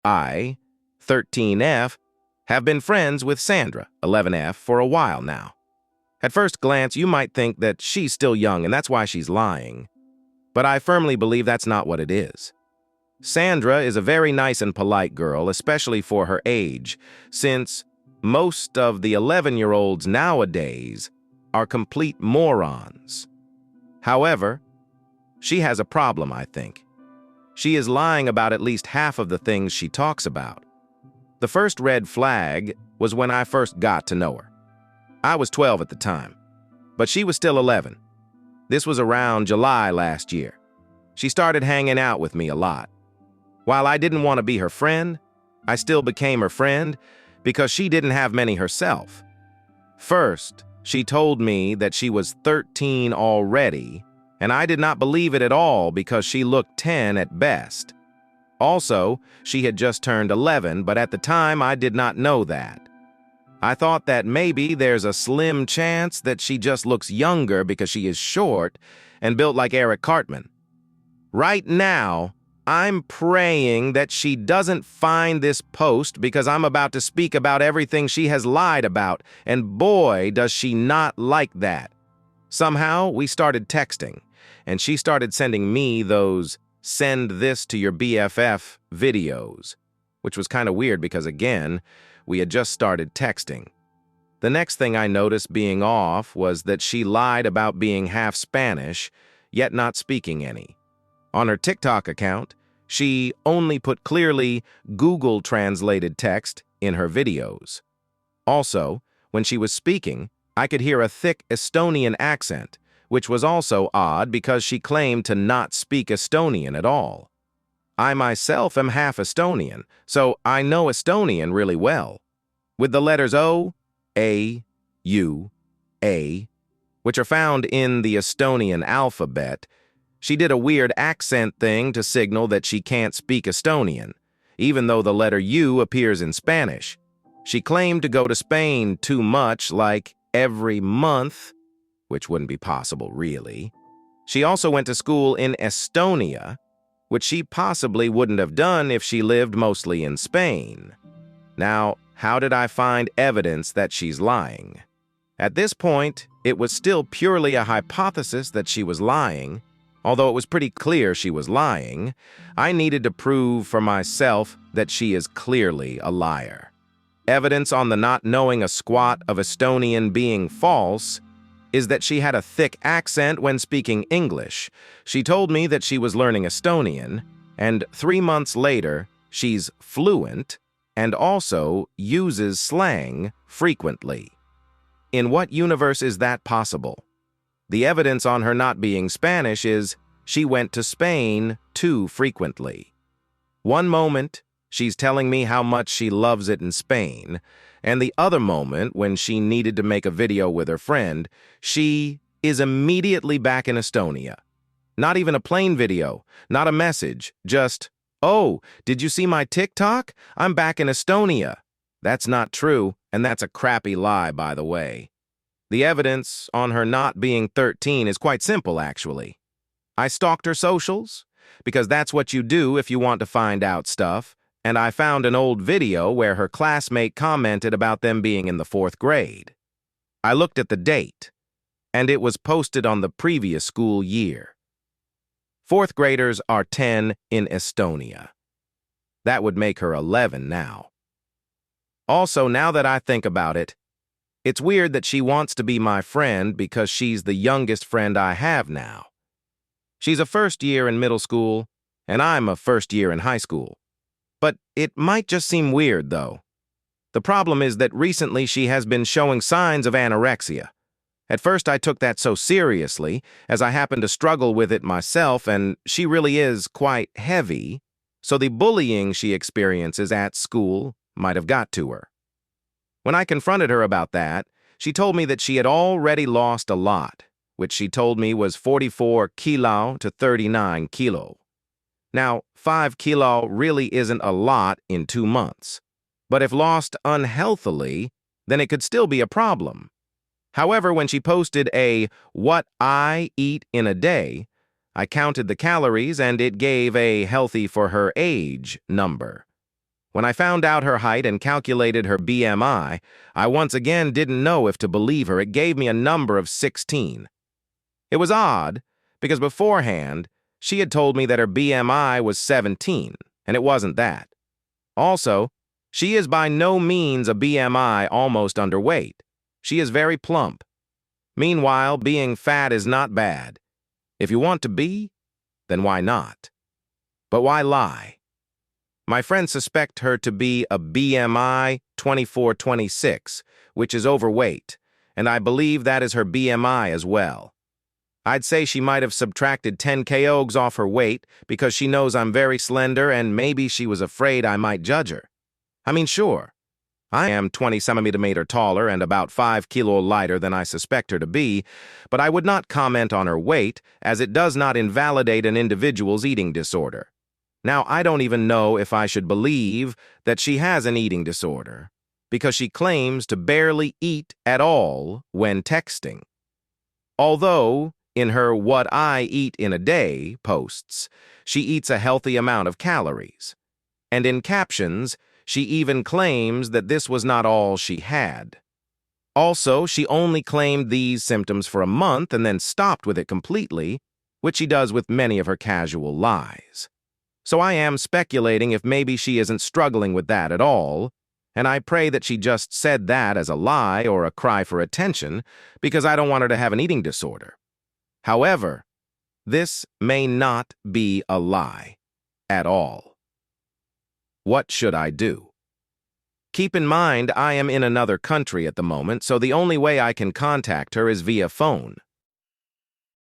I, 13F, have been friends with Sandra, 11F, for a while now. At first glance, you might think that she's still young and that's why she's lying. But I firmly believe that's not what it is. Sandra is a very nice and polite girl, especially for her age, since most of the 11-year-olds nowadays are complete morons. However, she has a problem, I think. She is lying about at least half of the things she talks about. The first red flag was when I first got to know her. I was 12 at the time, but she was still 11. This was around July last year. She started hanging out with me a lot. While I didn't want to be her friend, I still became her friend because she didn't have many herself. First, she told me that she was 13 already, and I did not believe it at all because she looked 10 at best. Also, she had just turned 11, but at the time I did not know that. I thought that maybe there's a slim chance that she just looks younger because she is short and built like Eric Cartman. Right now, I'm praying that she doesn't find this post because I'm about to speak about everything she has lied about, and boy, does she not like that. Somehow, we started texting, and she started sending me those "send this to your BFF" videos, which was kind of weird because, again, we had just started texting. The next thing I noticed being off was that she lied about being half Spanish, yet not speaking any. On her TikTok account, she only put clearly Google translated text in her videos. Also, when she was speaking, I could hear a thick Estonian accent, which was also odd because she claimed to not speak Estonian at all. I myself am half Estonian, so I know Estonian really well. With the letters O, A, U, A, which are found in the Estonian alphabet, she did a weird accent thing to signal that she can't speak Estonian, even though the letter U appears in Spanish. She claimed to go to Spain too much, like every month, which wouldn't be possible, really. She also went to school in Estonia, which she possibly wouldn't have done if she lived mostly in Spain. Now, how did I find evidence that she's lying? At this point, it was still purely a hypothesis that she was lying. Although it was pretty clear she was lying, I needed to prove for myself that she is clearly a liar. Evidence on the not knowing a squat of Estonian being false is that she had a thick accent when speaking English. She told me that she was learning Estonian, and 3 months later, she's fluent and also uses slang frequently. In what universe is that possible? The evidence on her not being Spanish is she went to Spain too frequently. One moment, she's telling me how much she loves it in Spain, and the other moment, when she needed to make a video with her friend, she is immediately back in Estonia. Not even a plain video, not a message, just, "Oh, did you see my TikTok? I'm back in Estonia." That's not true, and that's a crappy lie, by the way. The evidence on her not being 13 is quite simple, actually. I stalked her socials, because that's what you do if you want to find out stuff, and I found an old video where her classmate commented about them being in the 4th grade. I looked at the date, and it was posted on the previous school year. 4th graders are 10 in Estonia. That would make her 11 now. Also, now that I think about it, it's weird that she wants to be my friend because she's the youngest friend I have now. She's a first year in middle school, and I'm a first year in high school. But it might just seem weird, though. The problem is that recently she has been showing signs of anorexia. At first I took that so seriously, as I happen to struggle with it myself, and she really is quite heavy, so the bullying she experiences at school might have got to her. When I confronted her about that, she told me that she had already lost a lot, which she told me was 44 kilo to 39 kilo. Now, 5 kilo really isn't a lot in 2 months, but if lost unhealthily, then it could still be a problem. However, when she posted a "what I eat in a day," I counted the calories and it gave a healthy for her age number. When I found out her height and calculated her BMI, I once again didn't know if to believe her. It gave me a number of 16. It was odd, because beforehand, she had told me that her BMI was 17, and it wasn't that. Also, she is by no means a BMI almost underweight. She is very plump. Meanwhile, being fat is not bad. If you want to be, then why not? But why lie? My friends suspect her to be a BMI 24-26, which is overweight, and I believe that is her BMI as well. I'd say she might have subtracted 10 kgs off her weight because she knows I'm very slender and maybe she was afraid I might judge her. I mean, sure, I am 20 centimeters taller and about 5 kilos lighter than I suspect her to be, but I would not comment on her weight as it does not invalidate an individual's eating disorder. Now, I don't even know if I should believe that she has an eating disorder, because she claims to barely eat at all when texting. Although, in her "What I Eat in a Day" posts, she eats a healthy amount of calories. And in captions, she even claims that this was not all she had. Also, she only claimed these symptoms for a month and then stopped with it completely, which she does with many of her casual lies. So I am speculating if maybe she isn't struggling with that at all, and I pray that she just said that as a lie or a cry for attention, because I don't want her to have an eating disorder. However, this may not be a lie at all. What should I do? Keep in mind, I am in another country at the moment, so the only way I can contact her is via phone.